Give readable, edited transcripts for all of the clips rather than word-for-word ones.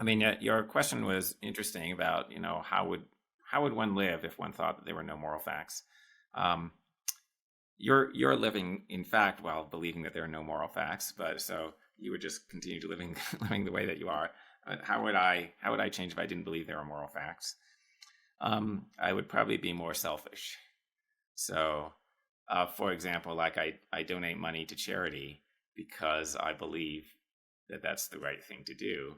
I mean, your question was interesting about, how would one live if one thought that there were no moral facts? Um, you're living, in fact, while believing that there are no moral facts, but so you would just continue to living the way that you are. How would I change if I didn't believe there are moral facts? I would probably be more selfish. So, for example, like I donate money to charity because I believe that that's the right thing to do,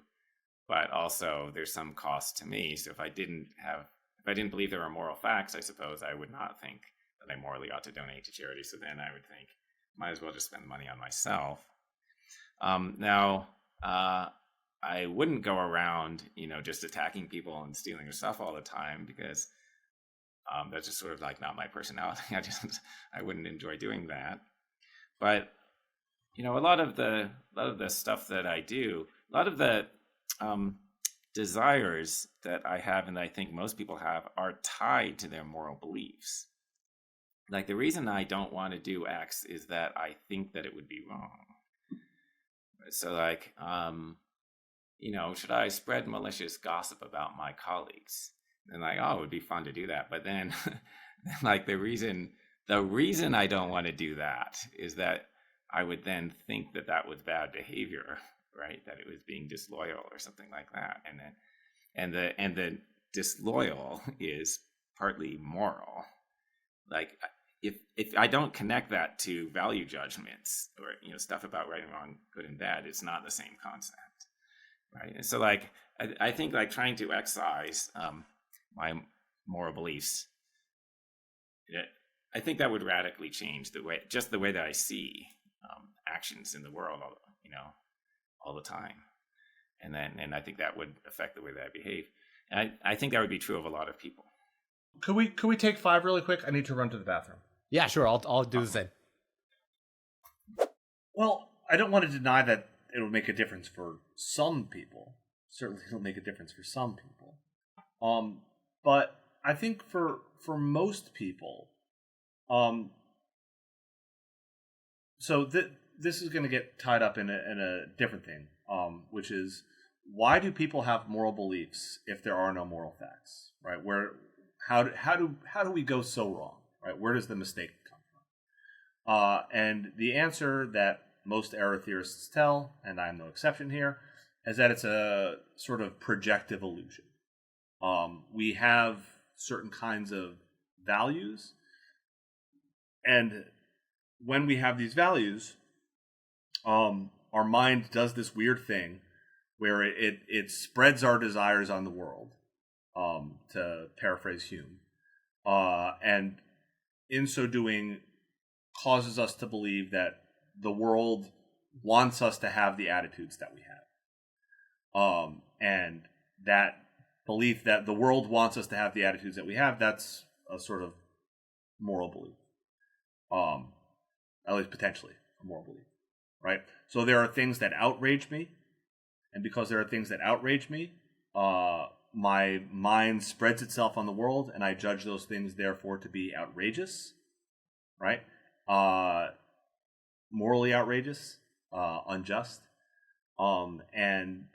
but also there's some cost to me. So if I didn't believe there were moral facts, I suppose I would not think that I morally ought to donate to charity. So then I would think, might as well just spend the money on myself. Now, I wouldn't go around, just attacking people and stealing their stuff all the time, because that's just sort of like not my personality. I wouldn't enjoy doing that. But a lot of the stuff that I do, a lot of the um, desires that I have, and that I think most people have, are tied to their moral beliefs. Like, the reason I don't want to do X is that I think that it would be wrong. So, like, should I spread malicious gossip about my colleagues? And like, oh, it would be fun to do that. But then, like, the reason I don't want to do that is that I would then think that that was bad behavior, right? That it was being disloyal or something like that. And the disloyal is partly moral. Like, if I don't connect that to value judgments, or stuff about right and wrong, good and bad, it's not the same concept, right? And so, like, I think, like, trying to excise my moral beliefs, I think that would radically change the way that I see actions in the world, all the time, and I think that would affect the way that I behave, and I think that would be true of a lot of people. Could we take 5 really quick? I need to run to the bathroom. Yeah, sure. I'll do the same. Well, I don't want to deny that it'll make a difference for some people. Certainly, it'll make a difference for some people. But I think for most people, so this is going to get tied up in a different thing, which is, why do people have moral beliefs if there are no moral facts? Right? How do we go so wrong? Right? Where does the mistake come from? And the answer that most error theorists tell, and I'm no exception here, is that it's a sort of projective illusion. We have certain kinds of values, and when we have these values, our mind does this weird thing where it spreads our desires on the world, to paraphrase Hume, and in so doing causes us to believe that the world wants us to have the attitudes that we have. And that belief that the world wants us to have the attitudes that we have, that's a sort of moral belief. At least potentially a moral belief, right? So there are things that outrage me, and because there are things that outrage me, my mind spreads itself on the world, and I judge those things, therefore, to be outrageous, right? Morally outrageous, unjust. And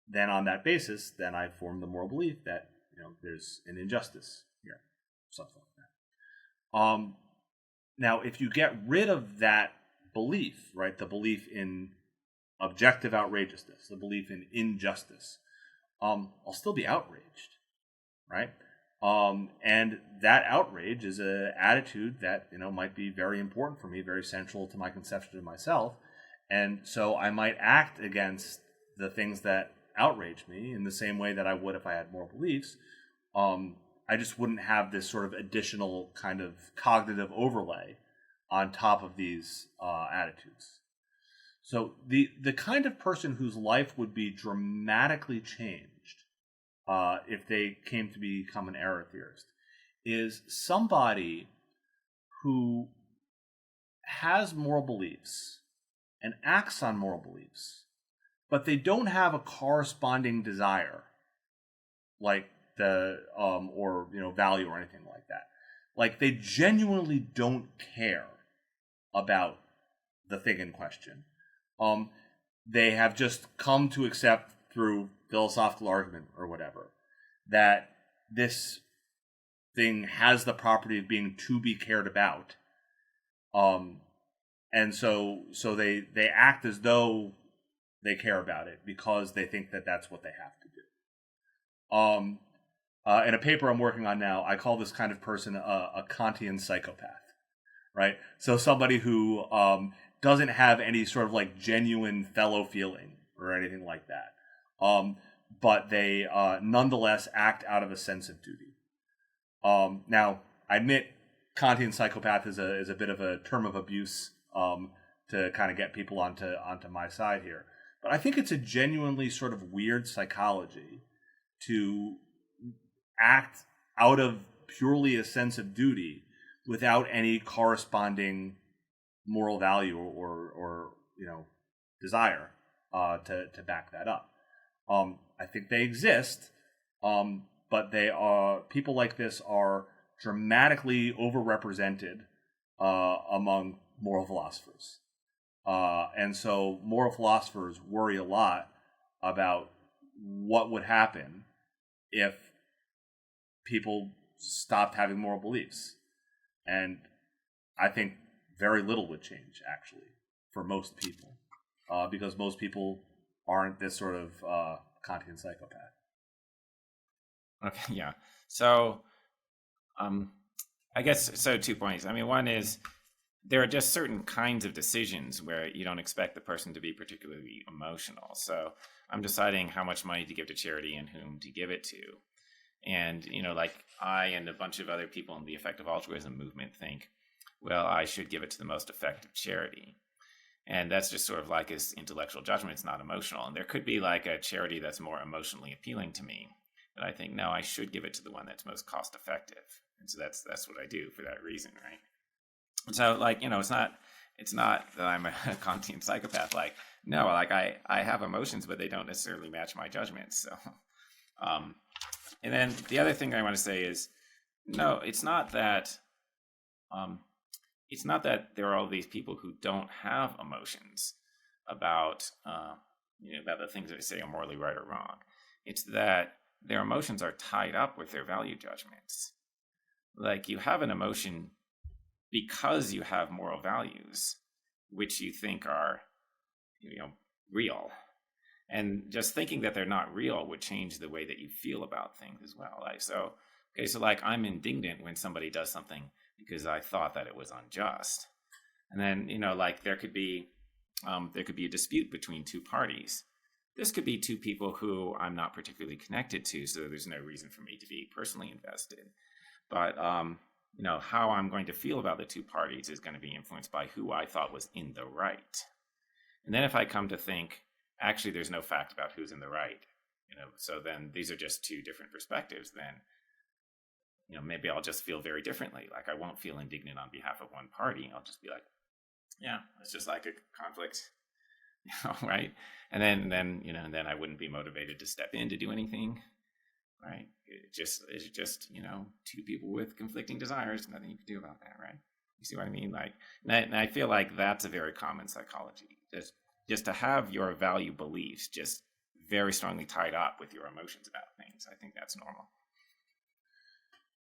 then on that basis, then I form the moral belief that, there's an injustice here, something like that. Now, if you get rid of that belief, right, the belief in objective outrageousness, the belief in injustice, I'll still be outraged, right? And that outrage is an attitude that, might be very important for me, very central to my conception of myself. And so I might act against the things that outrage me in the same way that I would if I had moral beliefs. I just wouldn't have this sort of additional kind of cognitive overlay on top of these attitudes. So the kind of person whose life would be dramatically changed if they came to become an error theorist is somebody who has moral beliefs and acts on moral beliefs, but they don't have a corresponding desire, like the value or anything like that. Like, they genuinely don't care about the thing in question. They have just come to accept through philosophical argument or whatever, that this thing has the property of being to be cared about, and so they act as though they care about it because they think that that's what they have to do. In a paper I'm working on now, I call this kind of person a Kantian psychopath, right? So somebody who doesn't have any sort of like genuine fellow feeling or anything like that, but they nonetheless act out of a sense of duty. Now, I admit Kantian psychopath is a bit of a term of abuse to kind of get people onto my side here. But I think it's a genuinely sort of weird psychology to act out of purely a sense of duty without any corresponding moral value or desire to back that up. I think they exist, but they are, people like this are dramatically overrepresented among moral philosophers. And so moral philosophers worry a lot about what would happen if people stopped having moral beliefs. And I think very little would change, actually, for most people, because most people aren't this sort of Kantian psychopath. Okay, yeah. So, I guess, so 2 points. I mean, one is there are just certain kinds of decisions where you don't expect the person to be particularly emotional. So I'm deciding how much money to give to charity and whom to give it to. And, like I and a bunch of other people in the effective altruism movement think, well, I should give it to the most effective charity. And that's just sort of like this intellectual judgment. It's not emotional. And there could be like a charity that's more emotionally appealing to me. But I think, no, I should give it to the one that's most cost effective. And so that's what I do for that reason, right? And so, like, it's not that I'm a Kantian psychopath. Like, no, like I have emotions, but they don't necessarily match my judgments. So, and then the other thing I want to say is, no, it's not that there are all these people who don't have emotions about about the things that they say are morally right or wrong. It's that their emotions are tied up with their value judgments. Like, you have an emotion because you have moral values, which you think are, real. And just thinking that they're not real would change the way that you feel about things as well. Like, so like I'm indignant when somebody does something because I thought that it was unjust. And then, like there could be a dispute between two parties. This could be two people who I'm not particularly connected to, so there's no reason for me to be personally invested. But, how I'm going to feel about the two parties is going to be influenced by who I thought was in the right. And then if I come to think, actually, there's no fact about who's in the right, so then these are just two different perspectives, then, maybe I'll just feel very differently. Like, I won't feel indignant on behalf of one party. I'll just be like, yeah, it's just like a conflict, right? And then I wouldn't be motivated to step in to do anything, right? It's just two people with conflicting desires. Nothing you can do about that, right? You see what I mean? Like, and I feel like that's a very common psychology. Just to have your value beliefs just very strongly tied up with your emotions about things. I think that's normal.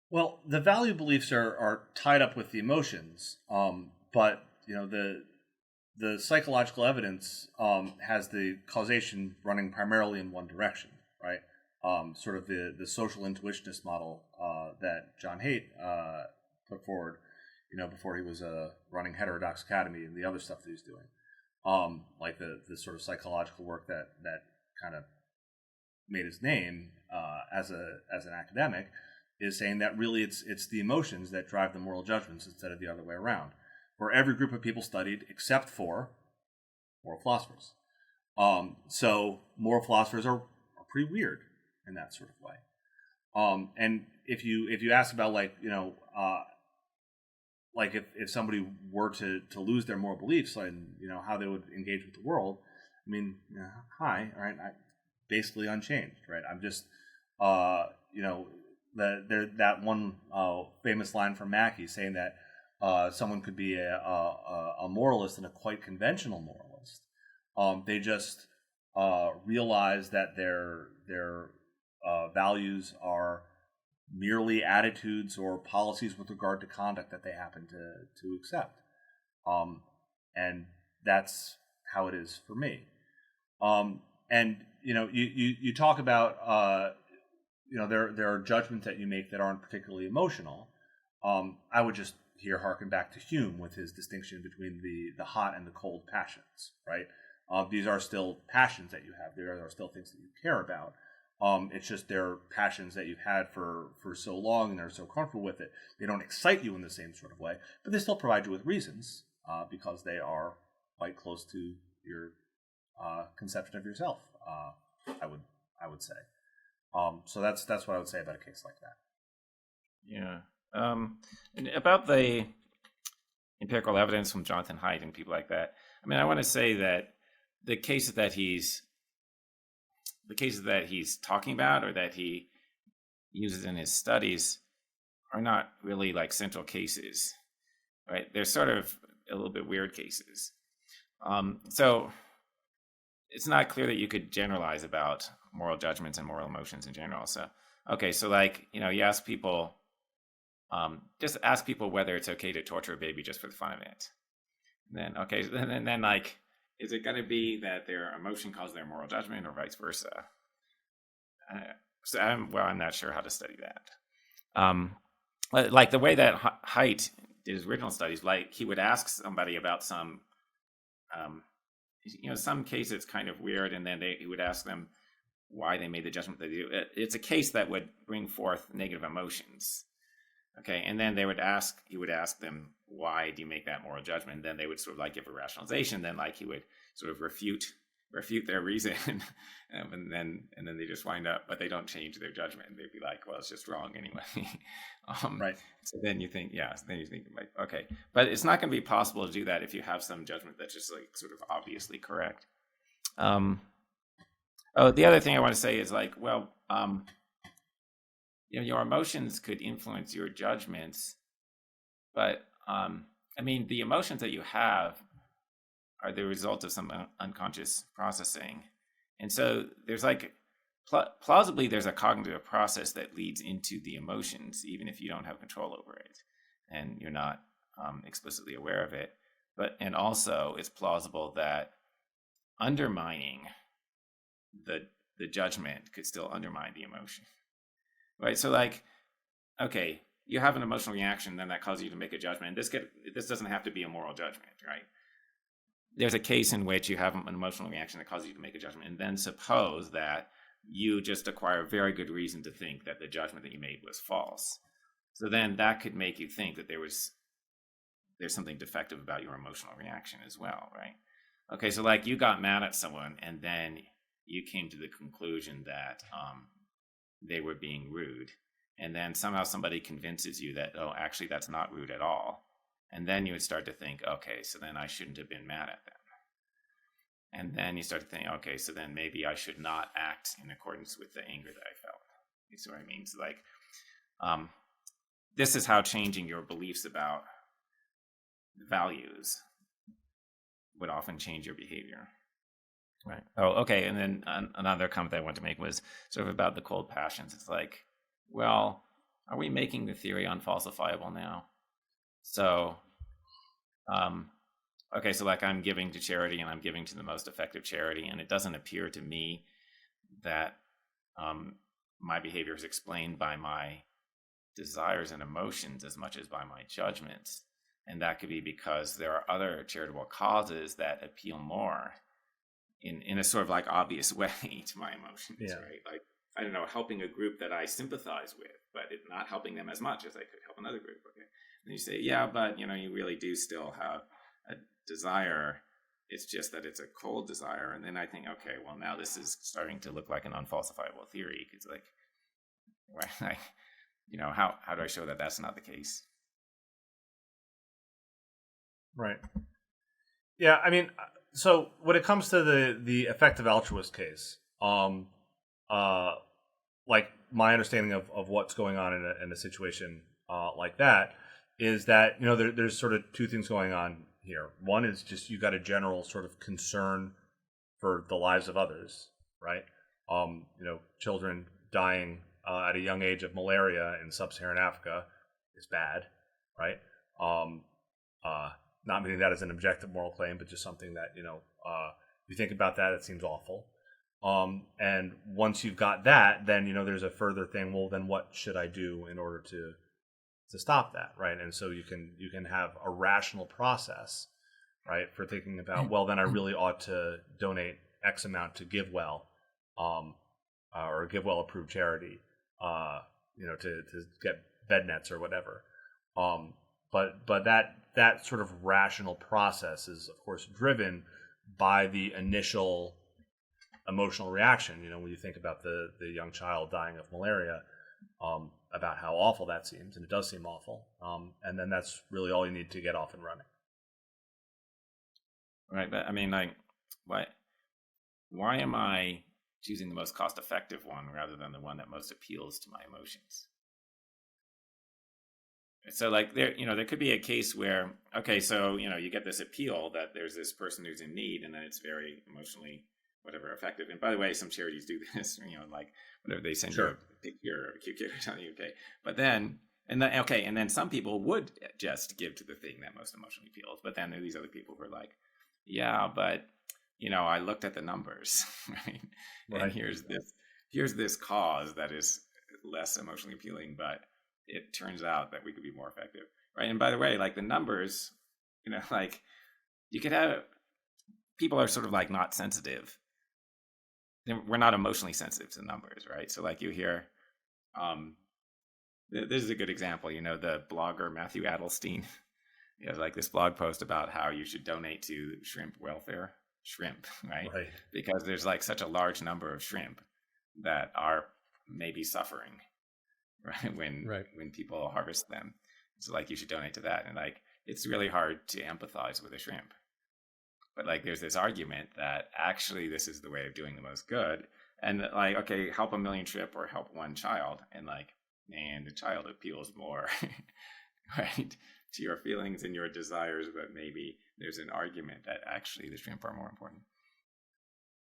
Well, the value beliefs are tied up with the emotions, but the psychological evidence has the causation running primarily in one direction, right? Sort of the social intuitionist model that John Haidt put forward, before he was running Heterodox Academy and the other stuff that he's doing, like the sort of psychological work that kind of made his name as an academic, is saying that really it's the emotions that drive the moral judgments instead of the other way around. For every group of people studied, except for moral philosophers. So moral philosophers are pretty weird in that sort of way. And if you ask about like if somebody were to lose their moral beliefs and how they would engage with the world, I mean, hi, all right, basically unchanged, right? I'm just that one famous line from Mackey saying that someone could be a moralist and a quite conventional moralist. They just realize that their their values are merely attitudes or policies with regard to conduct that they happen to accept. And that's how it is for me. And you talk about there are judgments that you make that aren't particularly emotional. I would just here harken back to Hume with his distinction between the hot and the cold passions, right? These are still passions that you have. There are still things that you care about. It's just they're passions that you've had for so long and they're so comfortable with it. They don't excite you in the same sort of way, but they still provide you with reasons because they are quite close to your conception of yourself. I would say. So that's what I would say about a case like that. Yeah. And about the empirical evidence from Jonathan Haidt and people like that. I mean, I want to say that the cases that he's talking about or that he uses in his studies are not really like central cases, right? They're sort of a little bit weird cases. So it's not clear that you could generalize about moral judgments and moral emotions in general. So, okay, so like, you ask people, just ask people whether it's okay to torture a baby just for the fun of it. And then, okay, and then like, is it going to be that their emotion caused their moral judgment or vice versa? So I'm not sure how to study that. Like the way that Haidt did his original studies, like he would ask somebody about some case that's kind of weird, and then he would ask them why they made the judgment they do. It's a case that would bring forth negative emotions. Okay, and then he would ask them, why do you make that moral judgment? And then they would sort of like give a rationalization. Then like he would sort of refute their reason, and then they just wind up, but they don't change their judgment. They'd be like, well, it's just wrong anyway. Right. So then you think, like, okay, but it's not going to be possible to do that if you have some judgment that's just like sort of obviously correct. The other thing I want to say is like, well, your emotions could influence your judgments, but I mean, the emotions that you have are the result of some unconscious processing. And so there's like, plausibly, there's a cognitive process that leads into the emotions, even if you don't have control over it and you're not explicitly aware of it. And also it's plausible that undermining the judgment could still undermine the emotion. Right? So like, okay, you have an emotional reaction, then that causes you to make a judgment. This doesn't have to be a moral judgment, right? There's a case in which you have an emotional reaction that causes you to make a judgment, and then suppose that you just acquire a very good reason to think that the judgment that you made was false. So then that could make you think that there's something defective about your emotional reaction as well, right? Okay, so like you got mad at someone, and then you came to the conclusion that they were being rude. And then somehow somebody convinces you that, oh, actually, that's not rude at all. And then you would start to think, okay, so then I shouldn't have been mad at them. And then you start to think, okay, so then maybe I should not act in accordance with the anger that I felt. You see what I mean? So like, this is how changing your beliefs about values would often change your behavior. Right. Oh, okay. And then another comment that I wanted to make was sort of about the cold passions. It's like, well, are we making the theory unfalsifiable now? So, okay, so like I'm giving to charity and I'm giving to the most effective charity, and it doesn't appear to me that my behavior is explained by my desires and emotions as much as by my judgments. And that could be because there are other charitable causes that appeal more in a sort of like obvious way to my emotions, right? Like, I don't know, helping a group that I sympathize with, but it not helping them as much as I could help another group. Okay. And you say, yeah, but you really do still have a desire. It's just that it's a cold desire. And then I think, okay, well, now this is starting to look like an unfalsifiable theory. It's like, how do I show that that's not the case? Right. Yeah, I mean, so when it comes to the effective altruist case, like my understanding of what's going on in a situation like that is that there's sort of two things going on here. One is just you got a general sort of concern for the lives of others, right? children dying at a young age of malaria in sub-Saharan Africa is bad, right? Not meaning that as an objective moral claim, but just something that, if you think about that, it seems awful. And once you've got that, then, there's a further thing. Well, then what should I do in order to stop that, right? And so you can have a rational process, right, for thinking about, well, then I really ought to donate X amount to GiveWell, or a GiveWell approved charity, to get bed nets or whatever. But that sort of rational process is, of course, driven by the initial emotional reaction. When you think about the young child dying of malaria, about how awful that seems, and it does seem awful. And then that's really all you need to get off and running. Right, but I mean, like, why am I choosing the most cost-effective one rather than the one that most appeals to my emotions? So, like, there could be a case where, okay, so, you get this appeal that there's this person who's in need, and then it's very emotionally, whatever, effective. And by the way, some charities do this, like, whatever, they send you a picture or a cute kid or something, okay. But then, and then some people would just give to the thing that most emotionally appeals. But then there are these other people who are like, yeah, but, I looked at the numbers, right? And here's this cause that is less emotionally appealing, but it turns out that we could be more effective, right? And by the way, like, the numbers, like, you could have, people are sort of like not sensitive. We're not emotionally sensitive to numbers, right? So, like, you hear, this is a good example, the blogger Matthew Adelstein, he has like this blog post about how you should donate to shrimp welfare, right? Because there's like such a large number of shrimp that are maybe suffering, right, when people harvest them. So, like, you should donate to that. And, like, it's really hard to empathize with a shrimp. But, like, there's this argument that actually this is the way of doing the most good. And, like, okay, help a million shrimp or help one child. And, like, man, the child appeals more, right, to your feelings and your desires. But maybe there's an argument that actually the shrimp are more important.